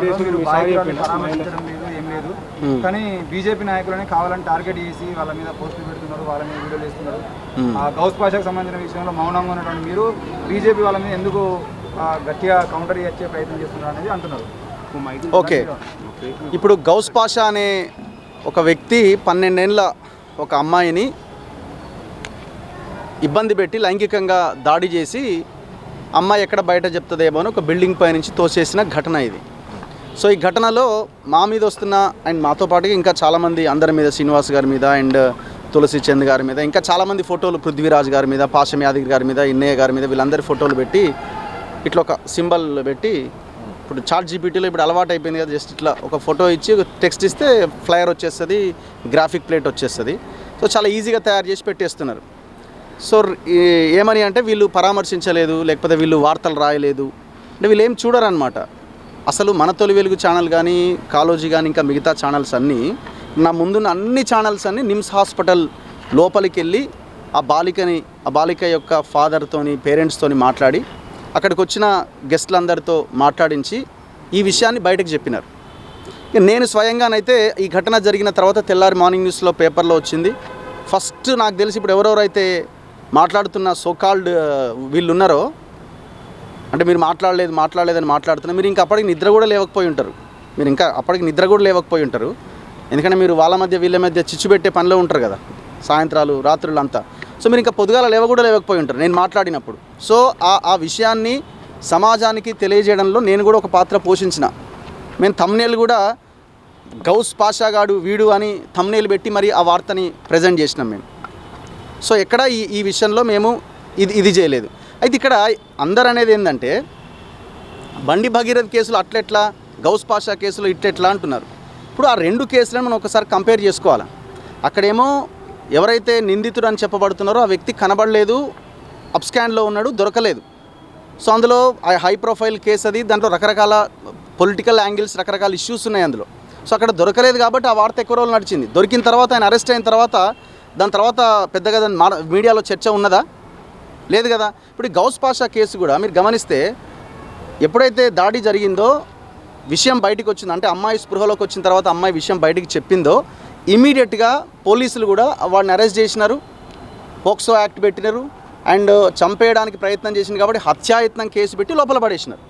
మీరు బాధితులను పరామర్శించడం లేదు, ఏం లేదు. కానీ బీజేపీ నాయకులని కావాలని టార్గెట్ చేసి వాళ్ళ మీద పోస్టులు పెడుతున్నారు, వాళ్ళ మీద వీడియోలు వేస్తున్నారు. గౌస్ పాషాకు సంబంధించిన విషయంలో మౌనంగా ఉన్నటువంటి మీరు బీజేపీ వాళ్ళ మీద ఎందుకు గట్టిగా కౌంటర్ ఇచ్చే ప్రయత్నం చేస్తున్నారు అనేది అంటున్నారు. ఓకే, ఇప్పుడు గౌస్ పాషా అనే ఒక వ్యక్తి 12 ఏళ్ళ ఒక అమ్మాయిని ఇబ్బంది పెట్టి లైంగికంగా దాడి చేసి అమ్మాయి ఎక్కడ బయట చెప్తుందేమో అని ఒక బిల్డింగ్ పై నుంచి తోసేసిన ఘటన ఇది. సో ఈ ఘటనలో మా మీద వస్తున్న అండ్ మాతో పాటుగా ఇంకా చాలామంది అందరి మీద, శ్రీనివాస్ గారి మీద అండ్ తులసి చంద్ గారి మీద, ఇంకా చాలామంది ఫోటోలు, పృథ్వీరాజ్ గారి మీద, పాశం యాదగిరి గారి మీద, ఇన్నయ్య గారి మీద, వీళ్ళందరి ఫోటోలు పెట్టి ఇట్లా ఒక సింబల్ పెట్టి, ఇప్పుడు చాట్ జీపీటీలో ఇప్పుడు అలవాటు అయిపోయింది కదా, జస్ట్ ఇట్లా ఒక ఫోటో ఇచ్చి టెక్స్ట్ ఇస్తే ఫ్లైర్ వచ్చేస్తుంది, గ్రాఫిక్ ప్లేట్ వచ్చేస్తుంది. సో చాలా ఈజీగా తయారు చేసి పెట్టేస్తున్నారు. సో ఏమని అంటే వీళ్ళు పరామర్శించలేదు, లేకపోతే వీళ్ళు వార్తలు రాయలేదు అంటే వీళ్ళు ఏం చూడరనమాట. అసలు మన తొలి వెలుగు ఛానల్ కానీ, కాలోజీ కానీ, ఇంకా మిగతా ఛానల్స్ అన్నీ, నా ముందున్న అన్ని ఛానల్స్ అన్నీ నిమ్స్ హాస్పిటల్ లోపలికి వెళ్ళి ఆ బాలిక యొక్క ఫాదర్తోని, పేరెంట్స్తోని మాట్లాడి, అక్కడికి వచ్చిన గెస్ట్లందరితో మాట్లాడించి ఈ విషయాన్ని బయటకు చెప్పినారు. నేను స్వయంగానైతే ఈ ఘటన జరిగిన తర్వాత తెల్లారి మార్నింగ్ న్యూస్లో పేపర్లో వచ్చింది. ఫస్ట్ నాకు తెలిసి ఇప్పుడు ఎవరెవరైతే మాట్లాడుతున్న సోకాల్డ్ వీళ్ళు ఉన్నారో, అంటే మీరు మాట్లాడలేదని మాట్లాడుతున్నారు, మీరు ఇంకా అప్పటికి నిద్ర కూడా లేవకపోయి ఉంటారు. ఎందుకంటే మీరు వాళ్ళ మధ్య వీళ్ళ మధ్య చిచ్చు పెట్టే పనిలో ఉంటారు కదా, సాయంత్రాలు రాత్రులు అంతా. సో మీరు ఇంకా పొద్దుగాల లేవకపోయి ఉంటారు నేను మాట్లాడినప్పుడు. సో ఆ విషయాన్ని సమాజానికి తెలియజేయడంలో నేను కూడా ఒక పాత్ర పోషించిన. మేము థంబ్నెయిల్ కూడా గౌస్ పాషాగాడు వీడు అని థంబ్నెయిల్ పెట్టి మరి ఆ వార్తని ప్రజెంట్ చేసినాం మేము. సో ఎక్కడ ఈ విషయంలో మేము ఇది చేయలేదు. అయితే ఇక్కడ అందరు అనేది ఏంటంటే, బండి భగీరథ్ కేసులు అట్లెట్లా, గౌస్ పాషా కేసులో ఇట్లెట్లా అంటున్నారు. ఇప్పుడు ఆ 2 కేసులను మనం ఒకసారి కంపేర్ చేసుకోవాలి. అక్కడేమో ఎవరైతే నిందితుడు అని చెప్పబడుతున్నారో ఆ వ్యక్తి కనబడలేదు, అబ్స్కాండ్లో ఉన్నాడు, దొరకలేదు. సో అందులో హై ప్రొఫైల్ కేసు అది, దాంట్లో రకరకాల పొలిటికల్ యాంగిల్స్, రకరకాల ఇష్యూస్ ఉన్నాయి అందులో. సో అక్కడ దొరకలేదు కాబట్టి ఆ వార్త ఎక్కువ రోజులు నడిచింది. దొరికిన తర్వాత ఆయన అరెస్ట్ అయిన తర్వాత దాని తర్వాత పెద్దగా మీడియాలో చర్చ ఉన్నదా? లేదు కదా. ఇప్పుడు గౌస్ పాషా కేసు కూడా మీరు గమనిస్తే, ఎప్పుడైతే దాడి జరిగిందో విషయం బయటకు వచ్చిందో, అంటే అమ్మాయి స్పృహలోకి వచ్చిన తర్వాత అమ్మాయి విషయం బయటికి చెప్పిందో, ఇమీడియట్గా పోలీసులు కూడా వాడిని అరెస్ట్ చేసినారు, పోక్సో యాక్ట్ పెట్టినారు, అండ్ చంపేయడానికి ప్రయత్నం చేసింది కాబట్టి హత్యాయత్నం కేసు పెట్టి లోపల పడేసినారు.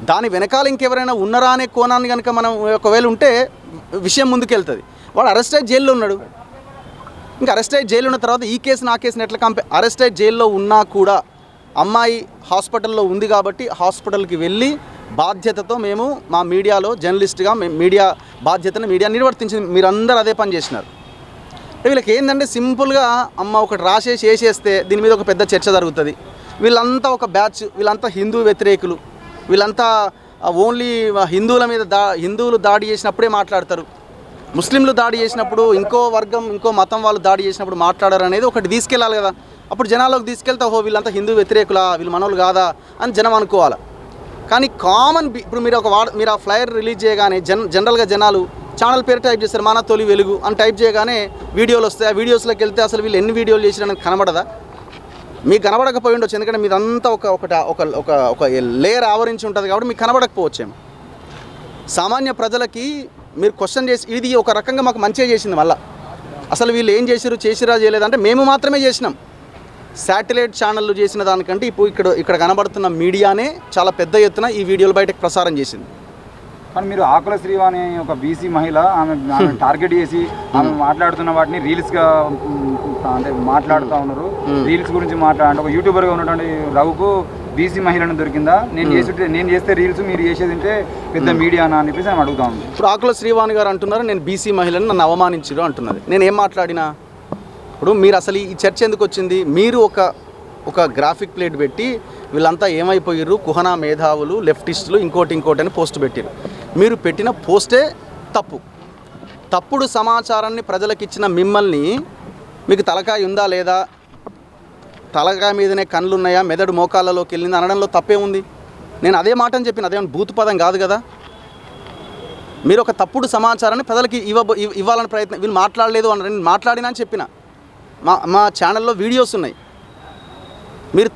దాని వెనకాల ఇంకెవరైనా ఉన్నారా అనే కోణాన్ని కనుక మనం ఒకవేళ ఉంటే విషయం ముందుకెళ్తుంది. వాడు అరెస్ట్ అయ్యి జైల్లో ఉన్నాడు. ఇంకా అరెస్ట్ అయ్యి జైలు ఉన్న తర్వాత ఈ కేసుని ఆ కేసుని ఎట్లా అరెస్ట్ అయ్యి జైల్లో ఉన్నా కూడా అమ్మాయి హాస్పిటల్లో ఉంది కాబట్టి హాస్పిటల్కి వెళ్ళి బాధ్యతతో మేము మా మీడియాలో జర్నలిస్ట్గా మీడియా బాధ్యతను మీడియా నిర్వర్తించింది. మీరందరూ అదే పని చేసినారు. వీళ్ళకి ఏంటంటే సింపుల్గా అమ్మ ఒకటి రాసేసి వేసేస్తే దీని మీద ఒక పెద్ద చర్చ జరుగుతుంది. వీళ్ళంతా ఒక బ్యాచ్, వీళ్ళంతా హిందూ వ్యతిరేకులు, వీళ్ళంతా ఓన్లీ హిందువుల మీద హిందువులు దాడి చేసినప్పుడే మాట్లాడతారు, ముస్లింలు దాడి చేసినప్పుడు, ఇంకో వర్గం ఇంకో మతం వాళ్ళు దాడి చేసినప్పుడు మాట్లాడారు అనేది ఒకటి తీసుకెళ్ళాలి కదా. అప్పుడు జనాల్లోకి తీసుకెళ్తే ఓహో వీళ్ళంతా హిందూ వ్యతిరేకులా, వీళ్ళు మనోళ్ళు కాదా అని జనం అనుకోవాలి. కానీ కామన్ ఇప్పుడు మీరు ఆ ఫ్లైర్ రిలీజ్ చేయగానే జనరల్గా జనాలు ఛానల్ పేరు టైప్ చేస్తారు, మన తొలి వెలుగు అని టైప్ చేయగానే వీడియోలు వస్తాయి. ఆ వీడియోస్లోకి వెళ్తే అసలు వీళ్ళు ఎన్ని వీడియోలు చేసిరని కనబడదా? మీకు కనబడకపోయి ఉండొచ్చు, ఎందుకంటే మీదంతా ఒక లేయర్ ఆవరించి ఉంటుంది కాబట్టి మీకు కనబడకపోవచ్చేమో. సామాన్య ప్రజలకి మీరు క్వశ్చన్ చేసి ఇది ఒక రకంగా మాకు మంచిగా చేసింది. మళ్ళీ అసలు వీళ్ళు ఏం చేసిరా చేయలేదంటే మేము మాత్రమే చేసినాం. శాటిలైట్ ఛానళ్ళు చేసిన దానికంటే ఇప్పుడు ఇక్కడ కనబడుతున్న మీడియానే చాలా పెద్ద ఎత్తున ఈ వీడియోలు బయటకు ప్రసారం చేసింది. కానీ మీరు ఆకుల శ్రీవాణి ఒక బీసీ మహిళ, ఆమె టార్గెట్ చేసి ఆమె మాట్లాడుతున్న వాటిని రీల్స్గా అంటే మాట్లాడుతూ ఉన్నారు. రీల్స్ గురించి అంటే ఒక యూట్యూబర్గా ఉన్నటువంటి రఘుకు బీసీ మహిళను దొరికిందా, నేను చేస్తే రీల్స్ మీరు చేసేది ఉంటే పెద్ద మీడియా అని చెప్పేసి ఆమె అడుగుతా ఉంది. ఇప్పుడు ఆకుల శ్రీవాణి గారు అంటున్నారు నేను బీసీ మహిళను నన్ను అవమానించారు అంటున్నది. నేను ఏం మాట్లాడినా? ఇప్పుడు మీరు అసలు ఈ చర్చ ఎందుకు వచ్చింది? మీరు ఒక గ్రాఫిక్ ప్లేట్ పెట్టి వీళ్ళంతా ఏమైపోయారు, కుహనా మేధావులు, లెఫ్టిస్టులు, ఇంకోటి అని పోస్ట్ పెట్టారు. మీరు పెట్టిన పోస్టే తప్పుడు సమాచారాన్ని ప్రజలకు ఇచ్చిన మిమ్మల్ని, మీకు తలకాయ ఉందా లేదా, తలకాయ మీదనే కళ్ళు ఉన్నాయా, మెదడు మోకాళ్ళలోకి వెళ్ళింది అనడంలో తప్పే ఉంది. నేను అదే మాటని చెప్పిన, అదేమన్నా బూతు పదం కాదు కదా. మీరు ఒక తప్పుడు సమాచారాన్ని ప్రజలకి ఇవ్వాలని ప్రయత్నం, వీళ్ళు మాట్లాడలేదు అని నేను మాట్లాడినా అని చెప్పిన. మా ఛానల్లో వీడియోస్ ఉన్నాయి. మీరు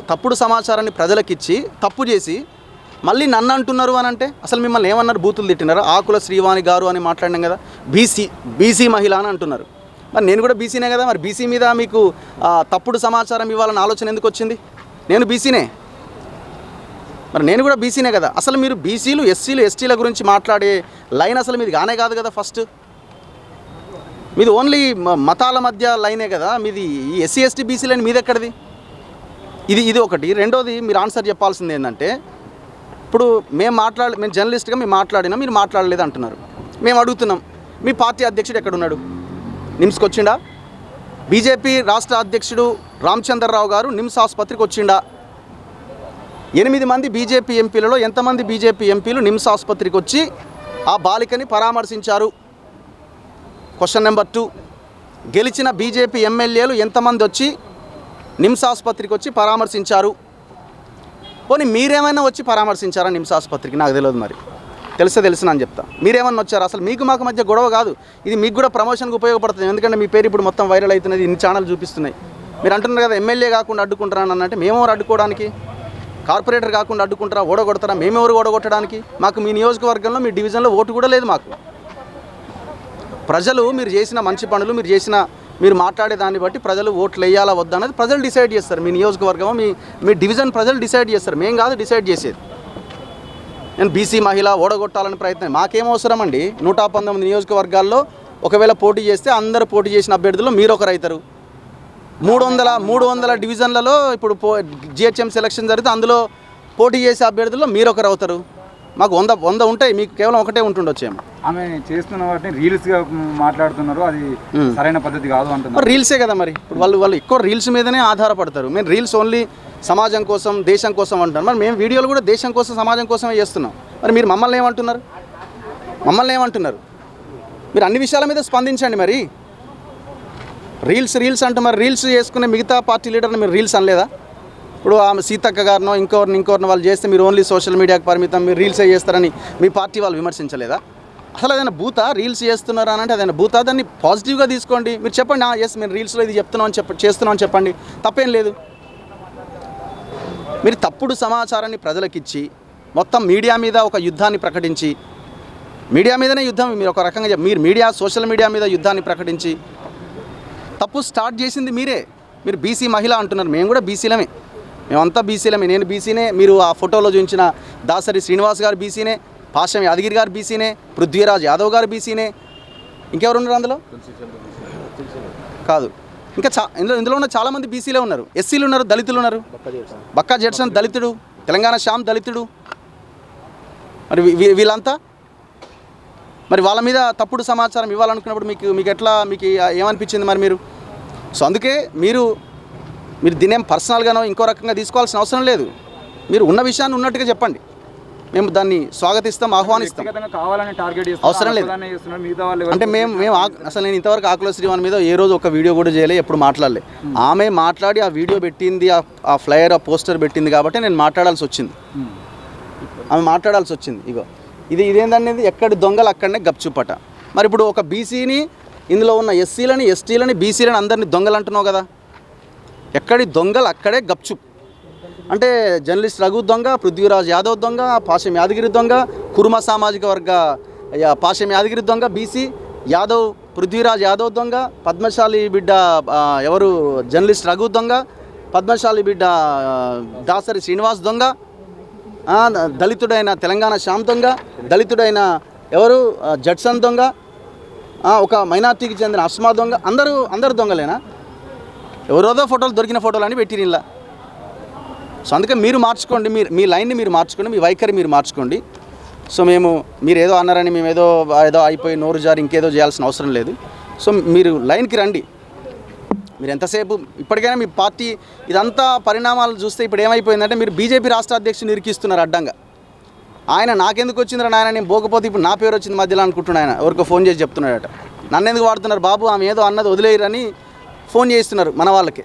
తప్పుడు సమాచారాన్ని ప్రజలకు ఇచ్చి తప్పు చేసి మళ్ళీ నన్ను అంటున్నారు అని అంటే అసలు మిమ్మల్ని ఏమన్నారు? బూతులు తిట్టినారా? ఆకుల శ్రీవాణి గారు అని మాట్లాడినాం కదా, బీసీ మహిళ అని అంటున్నారు. మరి నేను కూడా బీసీనే కదా, మరి బీసీ మీద మీకు తప్పుడు సమాచారం ఇవ్వాలన్న ఆలోచన ఎందుకు వచ్చింది? నేను బీసీనే, మరి నేను కూడా బీసీనే కదా. అసలు మీరు బీసీలు ఎస్సీలు ఎస్టీల గురించి మాట్లాడే లైన్ అసలు మీది కానే కాదు కదా. ఫస్ట్ మీది ఓన్లీ మతాల మధ్య లైనే కదా మీది. ఈ ఎస్సీ ఎస్టీ బీసీ లైన్ మీది ఎక్కడిది? ఇది ఒకటి. రెండోది మీరు ఆన్సర్ చెప్పాల్సింది ఏంటంటే, ఇప్పుడు మేము జర్నలిస్ట్గా మేము మాట్లాడినా మీరు మాట్లాడలేదు అంటున్నారు. మేము అడుగుతున్నాం, మీ పార్టీ అధ్యక్షుడు ఎక్కడున్నాడు? నిమ్స్కి వచ్చిండా? బీజేపీ రాష్ట్ర అధ్యక్షుడు రామచంద్రరావు గారు నిమ్స్ ఆసుపత్రికి వచ్చిండా? 8 మంది బీజేపీ ఎంపీలలో ఎంతమంది బీజేపీ ఎంపీలు నిమ్స్ ఆసుపత్రికి వచ్చి ఆ బాలికని పరామర్శించారు? క్వశ్చన్ నెంబర్ 2, గెలిచిన బీజేపీ ఎమ్మెల్యేలు ఎంతమంది వచ్చి నిమ్స్ ఆసుపత్రికి వచ్చి పరామర్శించారు? పోనీ మీరేమైనా వచ్చి పరామర్శించారా నిమ్స్ ఆసుపత్రికి? నాకు తెలియదు, మరి తెలుసు అని చెప్తా. మీరేమన్నా వచ్చారా? అసలు మీకు మాకు మధ్య గొడవ కాదు, ఇది మీకు కూడా ప్రమోషన్కి ఉపయోగపడుతుంది. ఎందుకంటే మీ పేరు ఇప్పుడు మొత్తం వైరల్ అవుతున్నది, ఇన్ని ఛానల్ చూపిస్తున్నాయి. మీరు అంటున్నారు కదా ఎమ్మెల్యే కాకుండా అడ్డుకుంటారని అన్నట్టే, మేమెవరు అడ్డుకోవడానికి? కార్పొరేటర్ కాకుండా అడ్డుకుంటారా? ఓడగొడతారా? మేమెవరు ఓడగొట్టడానికి? మాకు మీ నియోజకవర్గంలో మీ డివిజన్లో ఓటు కూడా లేదు మాకు. ప్రజలు మీరు చేసిన మంచి పనులు మీరు మాట్లాడే దాన్ని బట్టి ప్రజలు ఓట్లు వేయాలా వద్దా అనేది ప్రజలు డిసైడ్ చేస్తారు. మీ నియోజకవర్గం మీ డివిజన్ ప్రజలు డిసైడ్ చేస్తారు, మేము కాదు డిసైడ్ చేసేది. నేను బీసీ మహిళ ఓడగొట్టాలని ప్రయత్నం మాకేం అవసరం అండి? 119 నియోజకవర్గాల్లో ఒకవేళ పోటీ చేస్తే అందరూ పోటీ చేసిన అభ్యర్థుల్లో మీరు ఒకరు అవుతారు. 300 డివిజన్లలో ఇప్పుడు జిహెచ్ఎం సెలక్షన్ జరిగితే అందులో పోటీ చేసే అభ్యర్థుల్లో మీరు ఒకరు అవుతారు. మాకు 100 ఉంటాయి, మీకు కేవలం ఒకటే ఉంటుండొచ్చేమో. ఆమె చేస్తున్న వాటిని రీల్స్గా మాట్లాడుతున్నారు, అది సరైన పద్ధతి కాదు అంటున్నారు. రీల్సే కదా మరి. ఇప్పుడు వాళ్ళు ఎక్కువ రీల్స్ మీదనే ఆధారపడతారు. మేము రీల్స్ ఓన్లీ సమాజం కోసం దేశం కోసం అంటున్నాం. మరి మేము వీడియోలు కూడా దేశం కోసం సమాజం కోసమే చేస్తున్నాం. మరి మీరు మమ్మల్ని ఏమంటున్నారు? మీరు అన్ని విషయాల మీద స్పందించండి. మరి రీల్స్ అంటూ మరి రీల్స్ చేసుకునే మిగతా పార్టీ లీడర్ని మీరు రీల్స్ అనలేదా? ఇప్పుడు ఆమె సీతక్క గారినో ఇంకోరిని వాళ్ళు చేస్తే మీరు ఓన్లీ సోషల్ మీడియాకి పరిమితం, మీరు రీల్సే చేస్తారని మీ పార్టీ వాళ్ళు విమర్శించలేదా? అసలు అదైనా బూతా? రీల్స్ చేస్తున్నారా అని అంటే అదైనా బూతా? దాన్ని పాజిటివ్గా తీసుకోండి. మీరు చెప్పండి, ఎస్ మేము రీల్స్లో ఇది చేస్తున్నాం అని చెప్పండి, తప్పేం లేదు. మీరు తప్పుడు సమాచారాన్ని ప్రజలకిచ్చి మొత్తం మీడియా మీద ఒక యుద్ధాన్ని ప్రకటించి, మీడియా మీదనే యుద్ధం మీరు ఒక రకంగా మీరు సోషల్ మీడియా మీద యుద్ధాన్ని ప్రకటించి తప్పు స్టార్ట్ చేసింది మీరే. మీరు బీసీ మహిళ అంటున్నారు, మేము కూడా బీసీలమే, మేమంతా బీసీలమే. నేను బీసీనే, మీరు ఆ ఫోటోలో చూపించిన దాసరి శ్రీనివాస్ గారు బీసీనే, పాశం యాదగిరి గారు బీసీనే, పృథ్వీరాజ్ యాదవ్ గారు బీసీనే. ఇంకెవరు ఉన్నారు అందులో? కాదు, ఇంకా ఇందులో ఉన్న చాలామంది బీసీలే ఉన్నారు. ఎస్సీలు ఉన్నారు, దళితులు ఉన్నారు. బక్కా జెడ్సన్ దళితుడు, తెలంగాణ శ్యామ్ దళితుడు. మరి వీళ్ళంతా మరి వాళ్ళ మీద తప్పుడు సమాచారం ఇవ్వాలనుకున్నప్పుడు మీకు ఏమనిపించింది మరి మీరు? సో అందుకే మీరు దీన్నేం పర్సనల్గానో ఇంకో రకంగా తీసుకోవాల్సిన అవసరం లేదు. మీరు ఉన్న విషయాన్ని ఉన్నట్టుగా చెప్పండి, మేము దాన్ని స్వాగతిస్తాం, ఆహ్వానిస్తాం. అవసరం లేదు అంటే మేము అసలు నేను ఇంతవరకు ఆకుల శ్రీవాణి మీద ఏ రోజు ఒక వీడియో కూడా చేయలే, ఎప్పుడు మాట్లాడలే. ఆమె మాట్లాడి ఆ వీడియో పెట్టింది, ఆ ఫ్లయర్ ఆ పోస్టర్ పెట్టింది కాబట్టి నేను మాట్లాడాల్సి వచ్చింది. ఆమె మాట్లాడాల్సి వచ్చింది. ఇదేందనేది ఎక్కడి దొంగలు అక్కడనే గప్చుపట. మరి ఇప్పుడు ఒక బీసీని, ఇందులో ఉన్న ఎస్సీలని ఎస్టీలని బీసీలని అందరినీ దొంగలు అంటున్నావు కదా, ఎక్కడి దొంగలు అక్కడే గప్చుప్. అంటే జర్నలిస్ట్ రఘు దొంగ, పృథ్వీరాజ్ యాదవ్ దొంగ, పాశం యాదగిరి దొంగ, కుర్మ సామాజిక వర్గ పాశం యాదగిరి దొంగ, బీసీ యాదవ్ పృథ్వీరాజ్ యాదవ్ దొంగ, పద్మశాలి బిడ్డ ఎవరు జర్నలిస్ట్ రఘు దొంగ, పద్మశాలి బిడ్డ దాసరి శ్రీనివాస్ దొంగ, దళితుడైన తెలంగాణ శ్యామ్ దొంగ, దళితుడైన ఎవరు జడ్సన్ దొంగ, ఒక మైనార్టీకి చెందిన అస్మా దొంగ. అందరూ దొంగలేనా? ఎవరోదో ఫోటోలు దొరికిన ఫోటోలు అని పెట్టిన ఇలా. సో అందుకే మీరు మార్చుకోండి, మీ లైన్ని మీరు మార్చుకోండి, మీ వైఖరి మీరు మార్చుకోండి. సో మీరు ఏదో అన్నారని మేము ఏదో అయిపోయి నోరు జారి ఇంకేదో చేయాల్సిన అవసరం లేదు. సో మీరు లైన్కి రండి. మీరు ఎంతసేపు ఇప్పటికైనా మీ పార్టీ ఇదంతా పరిణామాలు చూస్తే ఇప్పుడు ఏమైపోయిందంటే, మీరు బీజేపీ రాష్ట్ర అధ్యక్షుని ఇరికిస్తున్నారు అడ్డంగా. ఆయన నాకెందుకు వచ్చిందిరా నాయన, నేను పోకపోతే ఇప్పుడు నా పేరు వచ్చింది మధ్యలో అనుకుంటున్నాను. ఆయన ఎవరికో ఫోన్ చేసి చెప్తున్నాడట, నన్ను ఎందుకు వాడుతున్నారు బాబు, ఆమె ఏదో అన్నది వదిలేయరని ఫోన్ చేస్తున్నారు మన వాళ్ళకి.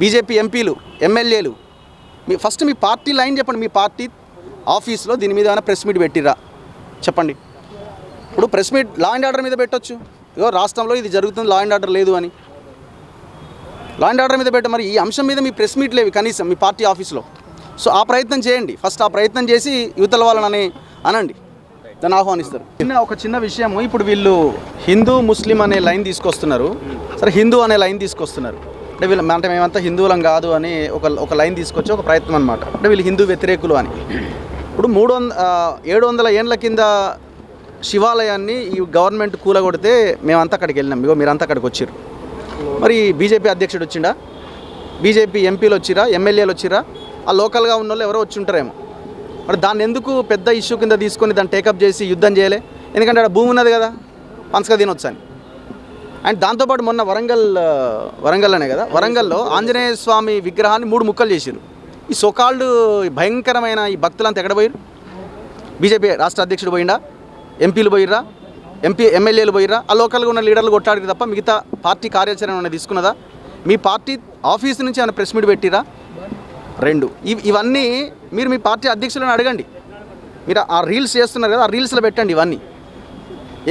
బీజేపీ ఎంపీలు ఎమ్మెల్యేలు ఫస్ట్ మీ పార్టీ లైన్ చెప్పండి. మీ పార్టీ ఆఫీస్లో దీని మీద ఏమైనా ప్రెస్ మీట్ పెట్టిరా చెప్పండి. ఇప్పుడు press meet law and order మీద పెట్టొచ్చు. రాష్ట్రంలో ఇది జరుగుతుంది, లా అండ్ ఆర్డర్ లేదు అని లా అండ్ ఆర్డర్ మీద పెట్ట. మరి ఈ అంశం మీద మీ ప్రెస్ మీట్ లేవు కనీసం మీ పార్టీ ఆఫీస్లో. సో ఆ ప్రయత్నం చేయండి, ఫస్ట్ ఆ ప్రయత్నం చేసి యువతల వాళ్ళని అనండి, దాన్ని ఆహ్వానిస్తారు. ఒక చిన్న విషయము, ఇప్పుడు వీళ్ళు హిందూ ముస్లిం అనే లైన్ తీసుకొస్తున్నారు, సరే హిందూ అనే లైన్ తీసుకొస్తున్నారు, అంటే వీళ్ళు అంటే మేమంతా హిందువులం కాదు అని ఒక లైన్ తీసుకొచ్చి ఒక ప్రయత్నం అనమాట, అంటే వీళ్ళు హిందూ వ్యతిరేకులు అని. ఇప్పుడు 700 ఏండ్ల కింద శివాలయాన్ని ఈ గవర్నమెంట్ కూలగొడితే మేమంతా అక్కడికి వెళ్ళినాం, ఇగో మీరంతా అక్కడికి వచ్చారు. మరి బీజేపీ అధ్యక్షుడు వచ్చిండా, బీజేపీ ఎంపీలు వచ్చిరా, ఎమ్మెల్యేలు వచ్చిరా, ఆ లోకల్గా ఉన్న వాళ్ళు ఎవరో వచ్చి ఉంటారేమో. మరి దాన్ని ఎందుకు పెద్ద ఇష్యూ కింద తీసుకొని దాన్ని టేకప్ చేసి యుద్ధం చేయలే? ఎందుకంటే అక్కడ భూమి ఉన్నది కదా, పంచగా తినొచ్చు అని. అండ్ దాంతోపాటు మొన్న వరంగల్లోనే కదా, వరంగల్లో ఆంజనేయ స్వామి విగ్రహాన్ని 3 ముక్కలు చేశారు. ఈ సోకాల్డ్ భయంకరమైన ఈ భక్తులంతా ఎక్కడ పోయారు? బీజేపీ రాష్ట్ర అధ్యక్షుడు పోయిండా, ఎంపీలు పోయిర్రా, ఎమ్మెల్యేలు పోయిర్రా, ఆ లోకల్గా ఉన్న లీడర్లు కొట్టాడికి తప్ప మిగతా పార్టీ కార్యాచరణ ఏమైనా తీసుకున్నదా? మీ పార్టీ ఆఫీస్ నుంచి ఏమైనా ప్రెస్ మీట్ పెట్టిరా? 2 ఇవన్నీ మీరు మీ పార్టీ అధ్యక్షులను అడగండి. మీరు ఆ రీల్స్ చేస్తున్నారు కదా, ఆ రీల్స్లో పెట్టండి ఇవన్నీ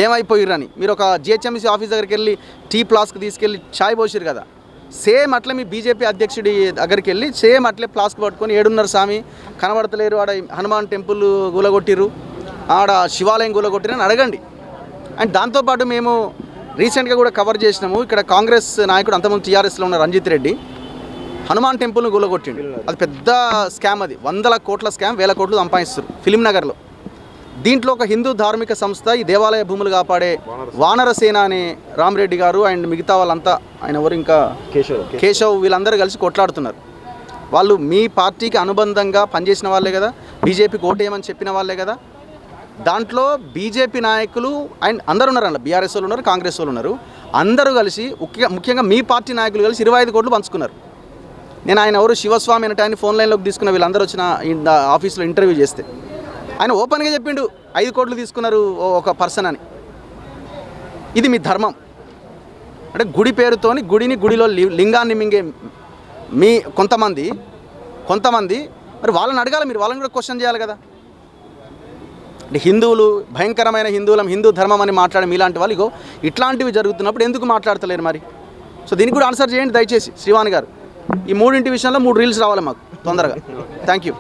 ఏమైపోయిర్రని. మీరు ఒక జిహెచ్ఎంసీ ఆఫీస్ దగ్గరికి వెళ్ళి టీ ఫ్లాస్క్ తీసుకెళ్ళి ఛాయ్ పోసిరు కదా, సేమ్ అట్లా మీ బీజేపీ అధ్యక్షుడి దగ్గరికి వెళ్ళి సేమ్ అట్లే ఫ్లాస్క్ పట్టుకొని 7:30 స్వామి కనబడతలేరు, ఆడ హనుమాన్ టెంపుల్ గూలగొట్టిరు, ఆడ శివాలయం గూలగొట్టిరు అని అడగండి. అండ్ దాంతోపాటు మేము రీసెంట్గా కూడా కవర్ చేసినాము, ఇక్కడ కాంగ్రెస్ నాయకుడు అంతకుముందు టీఆర్ఎస్లో ఉన్న రంజిత్ రెడ్డి హనుమాన్ టెంపుల్ను గూలగొట్టిండు. అది పెద్ద స్కామ్, అది 100 కోట్ల స్కామ్, 1000 కోట్లు సంపాదిస్తారు ఫిలింనగర్లో. దీంట్లో ఒక హిందూ ధార్మిక సంస్థ ఈ దేవాలయ భూములు కాపాడే వానరసేన అనే రామరెడ్డి గారు అండ్ మిగతా వాళ్ళంతా, ఆయన ఎవరు ఇంకా కేశవ్, వీళ్ళందరూ కలిసి కొట్లాడుతున్నారు. వాళ్ళు మీ పార్టీకి అనుబంధంగా పనిచేసిన వాళ్ళే కదా, బీజేపీకి ఓటేయమని చెప్పిన వాళ్ళే కదా. దాంట్లో బీజేపీ నాయకులు అండ్ అందరు ఉన్నారు, అలా బీఆర్ఎస్ వాళ్ళు ఉన్నారు, కాంగ్రెస్ వాళ్ళు ఉన్నారు, అందరూ కలిసి ముఖ్యంగా మీ పార్టీ నాయకులు కలిసి 25 కోట్లు పంచుకున్నారు. నేను ఆయన ఎవరు శివస్వామి అనే ఆయన ఫోన్ లైన్లోకి తీసుకున్న వీళ్ళందరూ వచ్చిన ఆఫీస్లో ఇంటర్వ్యూ చేస్తే ఆయన ఓపెన్గా చెప్పిండు 5 కోట్లు తీసుకున్నారు ఒక పర్సన్ అని. ఇది మీ ధర్మం అంటే గుడి పేరుతోని గుడిలో లింగాన్ని మింగే మీ కొంతమంది మరి వాళ్ళని అడగాలి, మీరు వాళ్ళని కూడా క్వశ్చన్ చేయాలి కదా. అంటే హిందువులు భయంకరమైన హిందూ ధర్మం అని మాట్లాడే మీలాంటి వాళ్ళు ఇగో ఇట్లాంటివి జరుగుతున్నప్పుడు ఎందుకు మాట్లాడతలేరు మరి? సో దీనికి కూడా ఆన్సర్ చేయండి దయచేసి శ్రీవాణి గారు. ఈ 3 విషయంలో 3 రీల్స్ రావాలి మాకు తొందరగా. Thank you.